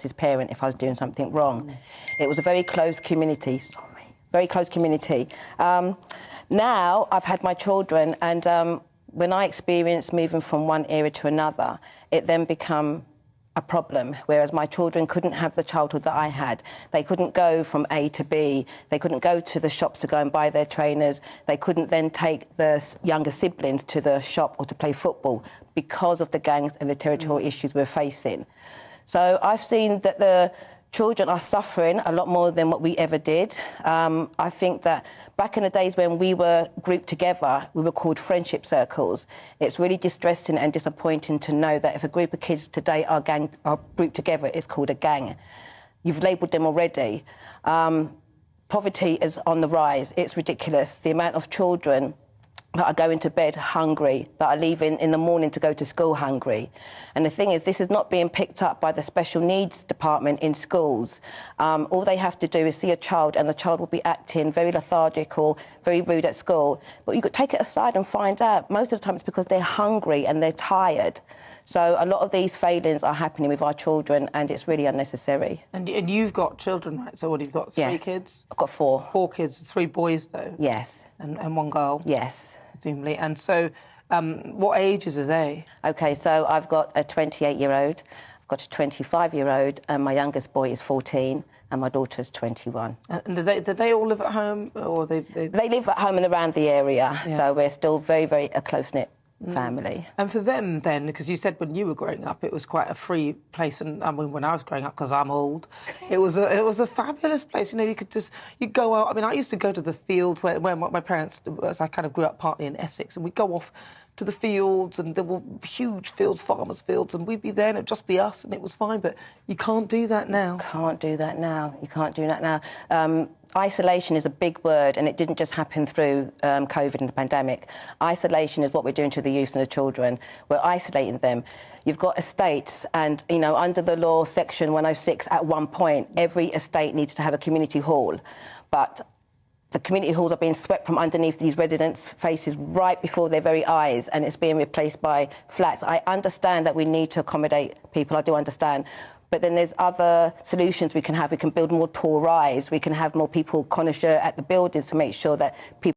his parent if I was doing something wrong. It was a very close community, very close community. Now I've had my children, and when I experienced moving from one area to another, it then became a problem, whereas my children couldn't have the childhood that I had. They couldn't go from A to B. They couldn't go to the shops to go and buy their trainers. They couldn't then take the younger siblings to the shop or to play football because of the gangs and the territorial issues we're facing. So I've seen that the children are suffering a lot more than what we ever did. I think that back in the days when we were grouped together, we were called friendship circles. It's really distressing and disappointing to know that if a group of kids today are grouped together, it's called a gang. You've labelled them already. Poverty is on the rise. It's ridiculous. The amount of children that are going to bed hungry, that are leaving in the morning to go to school hungry. And the thing is, this is not being picked up by the special needs department in schools. All they have to do is see a child and the child will be acting very lethargic or very rude at school. But you could take it aside and find out, most of the time it's because they're hungry and they're tired. So a lot of these failings are happening with our children, and it's really unnecessary. And you've got children, right? So what, you've got three kids? I've got four. 4 kids, 3 boys, though? Yes. And 1 girl? Yes. Presumably. And so what ages are they? OK, so I've got a 28-year-old, I've got a 25-year-old, and my youngest boy is 14, and my daughter's 21. And do they all live at home, or they...? They live at home and around the area, so we're still very, very a close-knit family. And for them, then, because you said when you were growing up it was quite a free place, and I mean, when I was growing up, because I'm old, it was a fabulous place. You know, you'd go out. I mean, I used to go to the field where my parents, as I kind of grew up partly in Essex, and we'd go off to the fields, and there were huge fields, farmers' fields, and we'd be there and it'd just be us, and it was fine. But you can't do that now. Can't do that now. You can't do that now. Isolation is a big word, and it didn't just happen through COVID and the pandemic. Isolation is what we're doing to the youth and the children. We're isolating them. You've got estates, and, you know, under the law, Section 106, at one point, every estate needs to have a community hall. But the community halls are being swept from underneath these residents' faces right before their very eyes, and it's being replaced by flats. I understand that we need to accommodate people, I do understand. But then there's other solutions we can have. We can build more tall rise. We can have more people connoisseur at the buildings to make sure that people